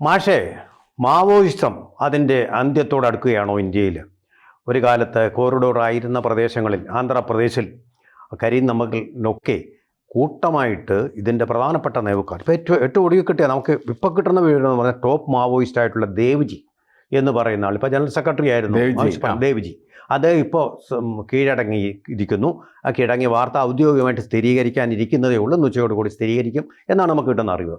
മാഷേ, മാവോയിസം അതിൻ്റെ അന്ത്യത്തോടടുക്കുകയാണോ ഇന്ത്യയിൽ? ഒരു കാലത്ത് കോറിഡോർ ആയിരുന്ന പ്രദേശങ്ങളിൽ, ആന്ധ്രാപ്രദേശിൽ കരിയും നമ്മളിലൊക്കെ കൂട്ടമായിട്ട് ഇതിൻ്റെ പ്രധാനപ്പെട്ട നേതാക്കാർ, ഇപ്പോൾ ഏറ്റവും ഒടുവിൽ കിട്ടിയ നമുക്ക് ഇപ്പോൾ കിട്ടുന്ന വിവരം എന്ന് പറഞ്ഞാൽ ടോപ്പ് മാവോയിസ്റ്റ് ആയിട്ടുള്ള ദേവ്ജി എന്ന് പറയുന്ന ആൾ, ഇപ്പോൾ ജനറൽ സെക്രട്ടറി ആയിരുന്നു ദേവ്ജി. അത് ഇപ്പോൾ കീഴടങ്ങി ഇരിക്കുന്നു. ആ കീഴടങ്ങിയ വാർത്ത ഔദ്യോഗികമായിട്ട് സ്ഥിരീകരിക്കാനിരിക്കുന്നതേ ഉള്ളൂ. ഉച്ചയോടുകൂടി സ്ഥിരീകരിക്കും എന്നാണ് നമുക്ക് കിട്ടുന്ന അറിവ്.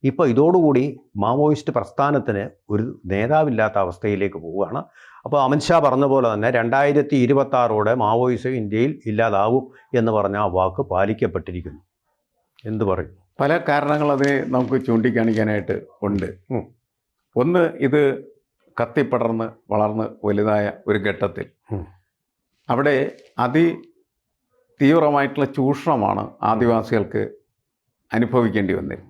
ഇപ്പോൾ ഇതോടുകൂടി മാവോയിസ്റ്റ് പ്രസ്ഥാനത്തിന് ഒരു നേതാവില്ലാത്ത അവസ്ഥയിലേക്ക് പോവുകയാണ്. അപ്പോൾ അമിത്ഷാ പറഞ്ഞ പോലെ തന്നെ 2026 മാവോയിസം ഇന്ത്യയിൽ ഇല്ലാതാവും എന്ന് പറഞ്ഞ ആ വാക്ക് പാലിക്കപ്പെട്ടിരിക്കുന്നു. എന്ത് പറയും? പല കാരണങ്ങൾ അതിനെ നമുക്ക് ചൂണ്ടിക്കാണിക്കാനായിട്ട് ഉണ്ട്. ഒന്ന്, ഇത് കത്തിപ്പടർന്ന് വളർന്ന് വലുതായ ഒരു ഘട്ടത്തിൽ അവിടെ തീവ്രമായിട്ടുള്ള ചൂഷണമാണ് ആദിവാസികൾക്ക് അനുഭവിക്കേണ്ടി വന്നത്.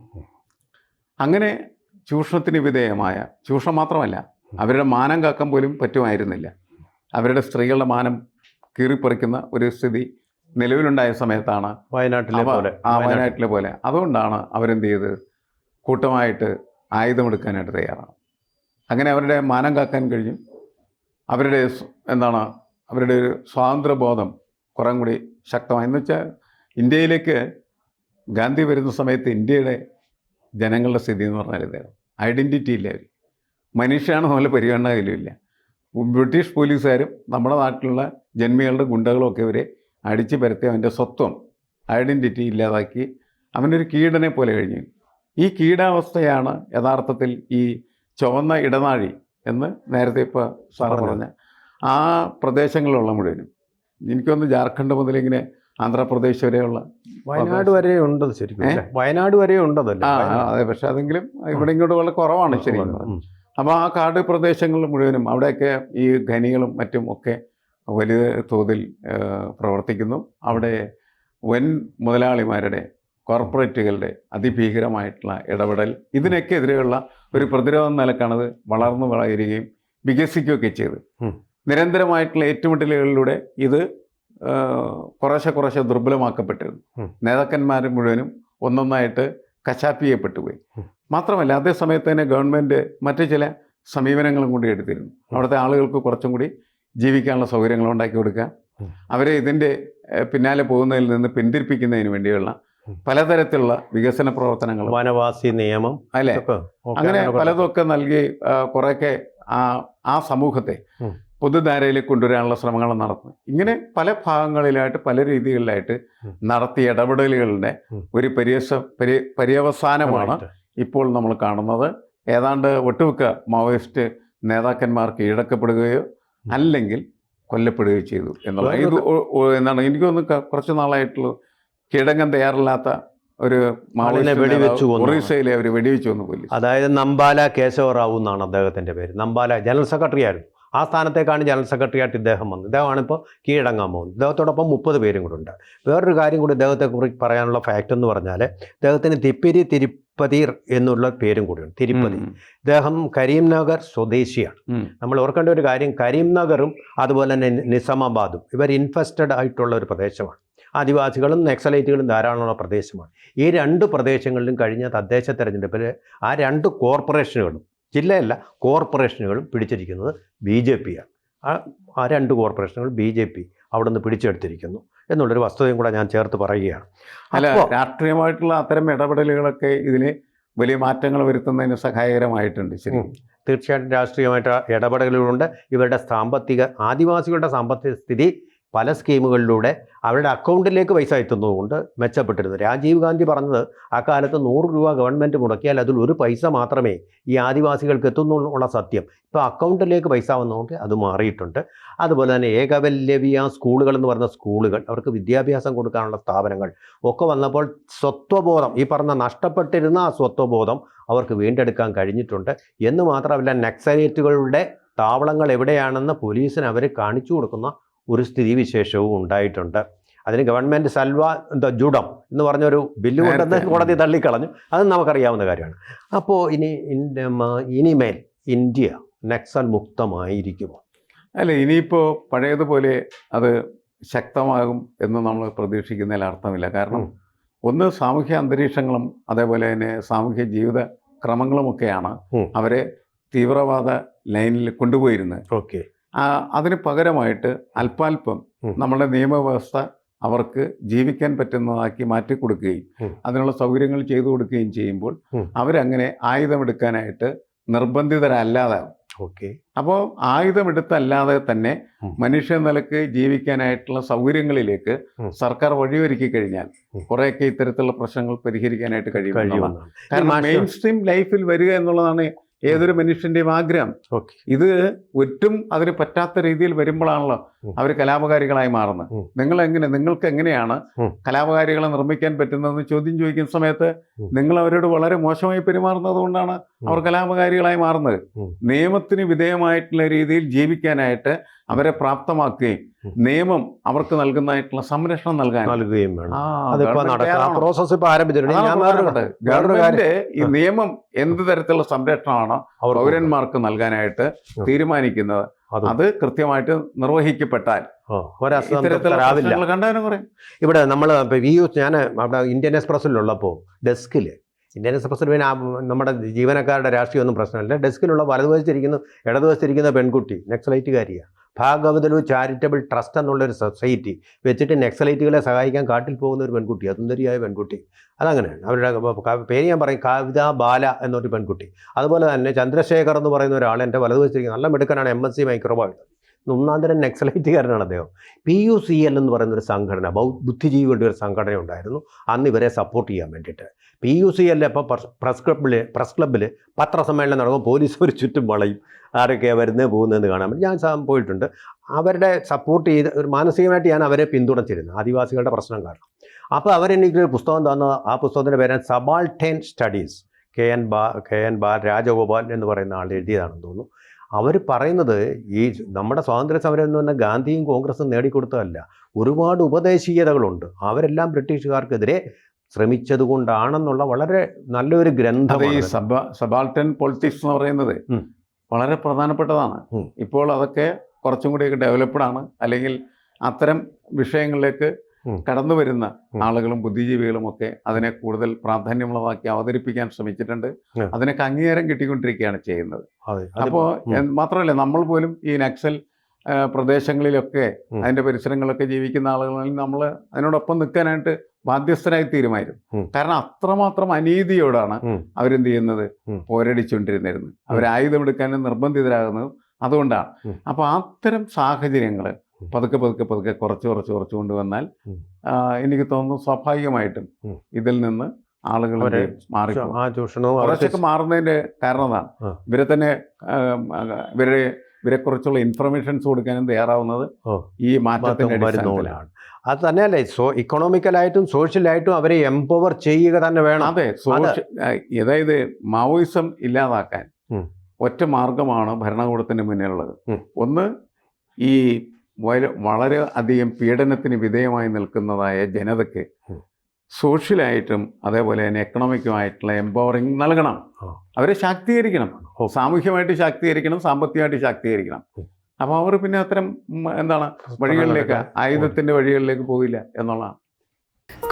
അങ്ങനെ ചൂഷണത്തിന് വിധേയമായ, ചൂഷണം മാത്രമല്ല, അവരുടെ മാനം കാക്കാൻ പോലും പറ്റുമായിരുന്നില്ല. അവരുടെ സ്ത്രീകളുടെ മാനം കീറിപ്പറിക്കുന്ന ഒരു സ്ഥിതി നിലവിലുണ്ടായ സമയത്താണ് വയനാട്ടിലെ പോലെ. അതുകൊണ്ടാണ് അവരെന്ത് ചെയ്ത് കൂട്ടമായിട്ട് ആയുധമെടുക്കാനായിട്ട് തയ്യാറാണ്. അങ്ങനെ അവരുടെ മാനം കാക്കാൻ കഴിഞ്ഞു. അവരുടെ അവരുടെ ഒരു സ്വാതന്ത്ര്യബോധം കുറേ കൂടി ശക്തമായി. എന്ന് വെച്ചാൽ ഇന്ത്യയിലേക്ക് ഗാന്ധി വരുന്ന സമയത്ത് ഇന്ത്യയുടെ ജനങ്ങളുടെ സ്ഥിതി എന്ന് പറഞ്ഞാൽ ഇതായിരുന്നു. ഐഡൻറ്റിറ്റി ഇല്ല. അവർ മനുഷ്യയാണ് നല്ല പരിഗണന കയ്യിലുമില്ല. ബ്രിട്ടീഷ് പോലീസുകാരും നമ്മുടെ നാട്ടിലുള്ള ജന്മികളുടെ ഗുണ്ടകളും ഒക്കെ ഇവരെ അടിച്ചു പരത്തി അവൻ്റെ സ്വത്വം, ഐഡൻറ്റിറ്റി ഇല്ലാതാക്കി അവനൊരു കീടനെ പോലെ കഴിഞ്ഞു. ഈ കീടാവസ്ഥയാണ് യഥാർത്ഥത്തിൽ ഈ ചുവന്ന ഇടനാഴി എന്ന് നേരത്തെ ഇപ്പോൾ സാറ് പറഞ്ഞ ആ പ്രദേശങ്ങളിലുള്ള മുഴുവനും. എനിക്കൊന്ന് ജാർഖണ്ഡ് മുതലിങ്ങനെ ആന്ധ്രാപ്രദേശ് വരെയുള്ള, വയനാട് വരെ ഉണ്ട് ശരിക്കും. വയനാട് വരെ ഉണ്ടതല്ലേ? അതെ, പക്ഷെ അതെങ്കിലും ഇവിടെ ഇങ്ങോട്ട് വളരെ കുറവാണ് ശരിക്കും. അപ്പോൾ ആ കാട് പ്രദേശങ്ങളിൽ മുഴുവനും അവിടെയൊക്കെ ഈ ഖനികളും മറ്റും ഒക്കെ വലിയ തോതിൽ പ്രവർത്തിക്കുന്നു. അവിടെ വൻ മുതലാളിമാരുടെ, കോർപ്പറേറ്റുകളുടെ അതിഭീകരമായിട്ടുള്ള ഇടപെടൽ, ഇതിനൊക്കെ എതിരെയുള്ള ഒരു പ്രതിരോധം നിലക്കാണത് വളർന്നു വളരുകയും വികസിക്കുകയൊക്കെ ചെയ്ത്. നിരന്തരമായിട്ടുള്ള ഏറ്റുമുട്ടലുകളിലൂടെ ഇത് കുറേശ്ശെ ദുർബലമാക്കപ്പെട്ടിരുന്നു. നേതാക്കന്മാർ മുഴുവനും ഒന്നൊന്നായിട്ട് കശാപ്പ് ചെയ്യപ്പെട്ടുപോയി. മാത്രമല്ല, അതേ സമയത്ത് തന്നെ ഗവൺമെൻറ് മറ്റു ചില സമീപനങ്ങളും കൂടി എടുത്തിരുന്നു. അവിടുത്തെ ആളുകൾക്ക് കുറച്ചും കൂടി ജീവിക്കാനുള്ള സൗകര്യങ്ങൾ ഉണ്ടാക്കി കൊടുക്കുക, അവരെ ഇതിൻ്റെ പിന്നാലെ പോകുന്നതിൽ നിന്ന് പിന്തിരിപ്പിക്കുന്നതിന് വേണ്ടിയുള്ള പലതരത്തിലുള്ള വികസന പ്രവർത്തനങ്ങൾ, വനവാസി നിയമം അല്ലേ, അങ്ങനെ പലതൊക്കെ നൽകി കുറേയൊക്കെ ആ സമൂഹത്തെ പൊതുധാരയിലേക്ക് കൊണ്ടുവരാനുള്ള ശ്രമങ്ങൾ നടത്തുന്നു. ഇങ്ങനെ പല ഭാഗങ്ങളിലായിട്ട് പല രീതികളിലായിട്ട് നടത്തിയ ഇടപെടലുകളുടെ ഒരു പര്യവസാനമാണ് ഇപ്പോൾ നമ്മൾ കാണുന്നത്. ഏതാണ്ട് ഒട്ടുമിക്ക മാവോയിസ്റ്റ് നേതാക്കന്മാർ കീഴടക്കപ്പെടുകയോ അല്ലെങ്കിൽ കൊല്ലപ്പെടുകയോ ചെയ്തു എന്നുള്ളത്. ഇത് എനിക്കൊന്ന് കുറച്ച് നാളായിട്ടുള്ള കീഴടങ്ങാൻ തയ്യാറില്ലാത്ത ഒരു ഒറീസയിലെ അവർ വെടിവെച്ചു വന്നു പോലീസ്. അതായത് നമ്പാല കേശവറാവു എന്നാണ് അദ്ദേഹത്തിൻ്റെ പേര്. നമ്പാല ജനറൽ സെക്രട്ടറി ആയിരുന്നു. ആ സ്ഥാനത്തേക്കാണ് ജനറൽ സെക്രട്ടറി ആയിട്ട് ഇദ്ദേഹം വന്നത്. ഇദ്ദേഹമാണിപ്പോൾ കീഴടങ്ങാൻ പോകുന്നത്. ഇദ്ദേഹത്തോടൊപ്പം 30 പേരും കൂടെ ഉണ്ട്. വേറൊരു കാര്യം കൂടി ഇദ്ദേഹത്തെക്കുറിച്ച് പറയാനുള്ള ഫാക്റ്റ് എന്ന് പറഞ്ഞാൽ, ഇദ്ദേഹത്തിന് തിരുപ്പതി എന്നുള്ള പേരും കൂടിയുണ്ട്. തിരുപ്പതി. ഇദ്ദേഹം കരീംനഗർ സ്വദേശിയാണ്. നമ്മൾ ഓർക്കേണ്ട ഒരു കാര്യം, കരീംനഗറും അതുപോലെ തന്നെ നിസാമാബാദും ഇവർ ഇൻഫെസ്റ്റഡ് ആയിട്ടുള്ള ഒരു പ്രദേശമാണ്. ആദിവാസികളും നക്സലൈറ്റുകളും ധാരാളമുള്ള പ്രദേശമാണ്. ഈ 2 പ്രദേശങ്ങളിലും കഴിഞ്ഞ തദ്ദേശ തെരഞ്ഞെടുപ്പിൽ ആ 2 കോർപ്പറേഷനുകളും, ജില്ലയല്ല കോർപ്പറേഷനുകളും പിടിച്ചിരിക്കുന്നത് BJP ആണ്. ആ 2 കോർപ്പറേഷനുകൾ BJP അവിടെ നിന്ന് പിടിച്ചെടുത്തിരിക്കുന്നു എന്നുള്ളൊരു വസ്തുതയും കൂടെ ഞാൻ ചേർത്ത് പറയുകയാണ്. അല്ല, രാഷ്ട്രീയമായിട്ടുള്ള അത്തരം ഇടപെടലുകളൊക്കെ ഇതിന് വലിയ മാറ്റങ്ങൾ വരുത്തുന്നതിന് സഹായകരമായിട്ടുണ്ട്. ശരി, തീർച്ചയായിട്ടും രാഷ്ട്രീയമായിട്ട് ഇടപെടലുകളുണ്ട്. ഇവരുടെ ആദിവാസികളുടെ സാമ്പത്തിക സ്ഥിതി പല സ്കീമുകളിലൂടെ അവരുടെ അക്കൗണ്ടിലേക്ക് പൈസ എത്തുന്നതുകൊണ്ട് മെച്ചപ്പെട്ടിരുന്നു. രാജീവ് ഗാന്ധി പറഞ്ഞത്, ആ കാലത്ത് 100 രൂപ ഗവൺമെൻറ് മുടക്കിയാൽ അതിൽ 1 പൈസ മാത്രമേ ഈ ആദിവാസികൾക്ക് എത്തുന്നുള്ള സത്യം. ഇപ്പോൾ അക്കൗണ്ടിലേക്ക് പൈസ വന്നതുകൊണ്ട് അത് മാറിയിട്ടുണ്ട്. അതുപോലെ തന്നെ ഏകവല്യവ്യ സ്കൂളുകൾ എന്ന് പറയുന്ന സ്കൂളുകൾ, അവർക്ക് വിദ്യാഭ്യാസം കൊടുക്കാനുള്ള സ്ഥാപനങ്ങൾ ഒക്കെ വന്നപ്പോൾ സ്വത്വബോധം, ഈ പറഞ്ഞ നഷ്ടപ്പെട്ടിരുന്ന ആ സ്വത്വബോധം അവർക്ക് വീണ്ടെടുക്കാൻ കഴിഞ്ഞിട്ടുണ്ട്. എന്ന് മാത്രമല്ല, നക്സലേറ്റുകളുടെ താവളങ്ങൾ എവിടെയാണെന്ന് പോലീസിന് അവർ കാണിച്ചു കൊടുക്കുന്ന ഒരു സ്ഥിതിവിശേഷവും ഉണ്ടായിട്ടുണ്ട്. അതിന് ഗവൺമെൻറ് ജുഡം എന്ന് പറഞ്ഞൊരു ബില്ല് കൊണ്ടെന്ന് കോടതി തള്ളിക്കളഞ്ഞു. അത് നമുക്കറിയാവുന്ന കാര്യമാണ്. അപ്പോൾ ഇനിമേൽ ഇന്ത്യ നക്സൽ മുക്തമായിരിക്കുമോ? അല്ല, ഇനിയിപ്പോൾ പഴയതുപോലെ അത് ശക്തമാകും എന്ന് നമ്മൾ പ്രതീക്ഷിക്കുന്നതിൽ അർത്ഥമില്ല. കാരണം ഒന്ന്, സാമൂഹ്യ അന്തരീക്ഷങ്ങളും അതേപോലെ തന്നെ സാമൂഹ്യ ജീവിത ക്രമങ്ങളുമൊക്കെയാണ് ഉം. അവരെ തീവ്രവാദ ലൈനിൽ കൊണ്ടുപോയിരുന്നത്. ഓക്കെ. അതിന് പകരമായിട്ട് അല്പാൽപ്പം ഉം. നമ്മുടെ നിയമവ്യവസ്ഥ അവർക്ക് ജീവിക്കാൻ പറ്റുന്നതാക്കി മാറ്റിക്കൊടുക്കുകയും ഉം. അതിനുള്ള സൗകര്യങ്ങൾ ചെയ്തു കൊടുക്കുകയും ചെയ്യുമ്പോൾ ഉം. അവരങ്ങനെ ആയുധമെടുക്കാനായിട്ട് നിർബന്ധിതരല്ലാതെ. ഓക്കെ. അപ്പോൾ ആയുധമെടുത്തല്ലാതെ തന്നെ ഉം. മനുഷ്യ നിലക്ക് ജീവിക്കാനായിട്ടുള്ള സൗകര്യങ്ങളിലേക്ക് ഉം. സർക്കാർ വഴിയൊരുക്കി കഴിഞ്ഞാൽ ഉം. കുറേയൊക്കെ ഇത്തരത്തിലുള്ള പ്രശ്നങ്ങൾ പരിഹരിക്കാനായിട്ട് കഴിയുമെന്നുള്ളതാണ്. കഴിയുമെന്നാണ്. കാരണം മാഷ് മെയിൻ സ്ട്രീം ലൈഫിൽ വരിക എന്നുള്ളതാണ് ഏതൊരു മനുഷ്യന്റെയും ആഗ്രഹം. ഓക്കെ. ഇത് ഒറ്റും അതിന് പറ്റാത്ത രീതിയിൽ വരുമ്പോഴാണല്ലോ ഉം. അവർ കലാപകാരികളായി മാറുന്നത്. ഉം. നിങ്ങൾക്ക് എങ്ങനെയാണ് ഉം. കലാപകാരികളെ നിർമ്മിക്കാൻ പറ്റുന്നതെന്ന് ചോദ്യം ചോദിക്കുന്ന സമയത്ത് ഉം. നിങ്ങൾ അവരോട് വളരെ മോശമായി പെരുമാറുന്നത് കൊണ്ടാണ് അവർ കലാപകാരികളായി മാറുന്നത്. ഉം. നിയമത്തിന് വിധേയമായിട്ടുള്ള രീതിയിൽ ജീവിക്കാനായിട്ട് അവരെ പ്രാപ്തമാക്കുകയും ഉം. നിയമം അവർക്ക് നൽകുന്നതായിട്ടുള്ള സംരക്ഷണം നൽകുകയും വേണം. അതിപ്പോ ഗവൺമെന്റ് നടക്കുക. ആ തയ്യാറാവണം. പ്രോസസ്സ് ഇപ്പൊ ആരംഭിച്ചിട്ടുണ്ട്. അതാണ് ഞാൻ പ്രധാനപ്പെട്ടത്. വേറൊരു കാര്യം ഗവൺമെന്റ് ഈ നിയമം എന്ത് തരത്തിലുള്ള സംരക്ഷണമാണോ അവർക്ക് പൗരന്മാർക്ക് നൽകാനായിട്ട് ഉം. തീരുമാനിക്കുന്നത് അതും. അത് കൃത്യമായിട്ട് നിർവഹിക്കപ്പെട്ടാൽ ഇത്തരത്തിലുള്ള ഒരസുഖം പ്രശ്നങ്ങൾ കണ്ടാലും കുറയും. ഇവിടെ നമ്മൾ ഞാൻ അവിടെ ഇന്ത്യൻ എക്സ്പ്രസ്സിലുള്ളപ്പോൾ ഡെസ്കിൽ ഇന്ത്യൻ എക്സ്പ്രസ്സിൽ പിന്നെ നമ്മുടെ ജീവനക്കാരുടെ രാഷ്ട്രീയമൊന്നും പ്രശ്നമില്ല. ഡെസ്കിലുള്ള ഇടതുവശത്തിരിക്കുന്ന പെൺകുട്ടി നക്സലൈറ്റുകാരിയാണ്. ഭാഗവതലു ചാരിറ്റബിൾ ട്രസ്റ്റ് എന്നുള്ളൊരു സൊസൈറ്റി വെച്ചിട്ട് നക്സലൈറ്റുകളെ സഹായിക്കാൻ കാട്ടിൽ പോകുന്ന ഒരു പെൺകുട്ടി, സുന്ദരിയായ പെൺകുട്ടി. അതങ്ങനെയാണ്. അവരുടെ പേര് ഞാൻ പറയും, കവിതാ ബാല എന്നൊരു പെൺകുട്ടി. അതുപോലെ തന്നെ ചന്ദ്രശേഖർ എന്ന് പറയുന്ന ഒരാൾ എൻ്റെ വലതുവശത്തിരിക്കുന്നത് നല്ല മിടുക്കനാണ്, MSc മൈക്രോബയോളജി, ഒന്നാന്തരം നക്സലൈറ്റുകാരനാണ് അദ്ദേഹം. PUCL എന്ന് പറയുന്നൊരു സംഘടന, ബുദ്ധിജീവികളുടെ ഒരു സംഘടന ഉണ്ടായിരുന്നു അന്ന് ഇവരെ സപ്പോർട്ട് ചെയ്യാൻ വേണ്ടിയിട്ട്. PUCL ഇപ്പോൾ പ്രസ് ക്ലബ്ബിൽ പത്രസമ്മേളനം നടക്കുമ്പോൾ പോലീസ് ഒരു ചുറ്റും വളയും, ആരൊക്കെയാണ് വരുന്നത് പോകുന്നതെന്ന് കാണാൻ വേണ്ടി ഞാൻ പോയിട്ടുണ്ട്. അവരുടെ സപ്പോർട്ട് ചെയ്ത് ഒരു മാനസികമായിട്ട് ഞാൻ അവരെ പിന്തുണച്ചിരുന്നു, ആദിവാസികളുടെ പ്രശ്നം കാരണം. അപ്പോൾ അവരെനിക്കൊരു പുസ്തകം തന്ന, ആ പുസ്തകത്തിൻ്റെ പേരാണ് സബാൾട്ടേൺ സ്റ്റഡീസ്. KN രാജഗോപാൽ എന്ന് പറയുന്ന ആൾ എഴുതിയതാണെന്ന് തോന്നുന്നു. അവർ പറയുന്നത് ഈ നമ്മുടെ സ്വാതന്ത്ര്യ സമരം എന്ന് പറഞ്ഞാൽ ഗാന്ധിയും കോൺഗ്രസും നേടിക്കൊടുത്തതല്ല, ഒരുപാട് ഉപദേശീയതകളുണ്ട്. അവരെല്ലാം ബ്രിട്ടീഷുകാർക്കെതിരെ ശ്രമിച്ചത് കൊണ്ടാണെന്നുള്ള വളരെ നല്ലൊരു ഗ്രന്ഥമാണ്. ഈ സബാൾട്ടൻ പൊളിറ്റിക്സ് എന്ന് പറയുന്നത് വളരെ പ്രധാനപ്പെട്ടതാണ്. ഇപ്പോൾ അതൊക്കെ കുറച്ചും കൂടിയൊക്കെ ഡെവലപ്ഡ് ആണ്. അല്ലെങ്കിൽ അത്തരം വിഷയങ്ങളിലേക്ക് കടന്നു വരുന്ന ആളുകളും ബുദ്ധിജീവികളും ഒക്കെ അതിനെ കൂടുതൽ പ്രാധാന്യമുള്ളതാക്കി അവതരിപ്പിക്കാൻ ശ്രമിച്ചിട്ടുണ്ട്. അതിനൊക്കെ അംഗീകാരം കിട്ടിക്കൊണ്ടിരിക്കുകയാണ് ചെയ്യുന്നത്. അപ്പോൾ മാത്രമല്ല, നമ്മൾ പോലും ഈ നക്സൽ പ്രദേശങ്ങളിലൊക്കെ അതിൻ്റെ പരിസരങ്ങളിലൊക്കെ ജീവിക്കുന്ന ആളുകളിൽ നമ്മൾ അതിനോടൊപ്പം നിൽക്കാനായിട്ട് ബാധ്യസ്ഥരായി തീരുമായിരുന്നു. കാരണം അത്രമാത്രം അനീതിയോടാണ് അവരെന്ത് ചെയ്യുന്നത്, പോരടിച്ചുകൊണ്ടിരുന്നിരുന്നത്. അവർ ആയുധമെടുക്കാനും നിർബന്ധിതരാകുന്നത് അതുകൊണ്ടാണ്. അപ്പോൾ അത്തരം സാഹചര്യങ്ങൾ പതുക്കെ കുറച്ച് കൊണ്ടുവന്നാൽ എനിക്ക് തോന്നുന്നു സ്വാഭാവികമായിട്ടും ഇതിൽ നിന്ന് ആളുകൾ കുറച്ചൊക്കെ മാറുന്നതിൻ്റെ കാരണം അതാണ്. ഇവരെക്കുറിച്ചുള്ള ഇൻഫർമേഷൻസ് കൊടുക്കാനും തയ്യാറാവുന്നത് ഈ മാറ്റത്തിൻ്റെ അടിസ്ഥാനത്തിലാണ്. അത് തന്നെയല്ലേ, ഇക്കണോമിക്കലായിട്ടും സോഷ്യലായിട്ടും അവരെ എംപവർ ചെയ്യുക തന്നെ വേണം. അതെ, അതായത് മാവോയിസം ഇല്ലാതാക്കാൻ ഒറ്റ മാർഗമാണ് ഭരണകൂടത്തിന് മുന്നിലുള്ളത്. ഒന്ന്, ഈ വളരെ അധികം പീഡനത്തിന് വിധേയമായി നിൽക്കുന്നതായ ജനതയ്ക്ക് സോഷ്യലായിട്ടും അതേപോലെ തന്നെ എക്കണോമിക്കുമായിട്ടുള്ള എംപവറിങ് നൽകണം. അവരെ ശാക്തീകരിക്കണം, സാമൂഹ്യമായിട്ട് ശാക്തീകരിക്കണം, സാമ്പത്തികമായിട്ട് ശാക്തീകരിക്കണം. അപ്പോൾ അവർ പിന്നെ അത്തരം വഴികളിലേക്ക്, ആയുധത്തിൻ്റെ വഴികളിലേക്ക് പോകില്ല എന്നുള്ളതാണ്.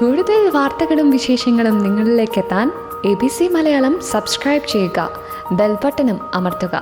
കൂടുതൽ വാർത്തകളും വിശേഷങ്ങളും നിങ്ങളിലേക്ക് എത്താൻ ABC മലയാളം സബ്സ്ക്രൈബ് ചെയ്യുക, ബെൽ ബട്ടണും അമർത്തുക.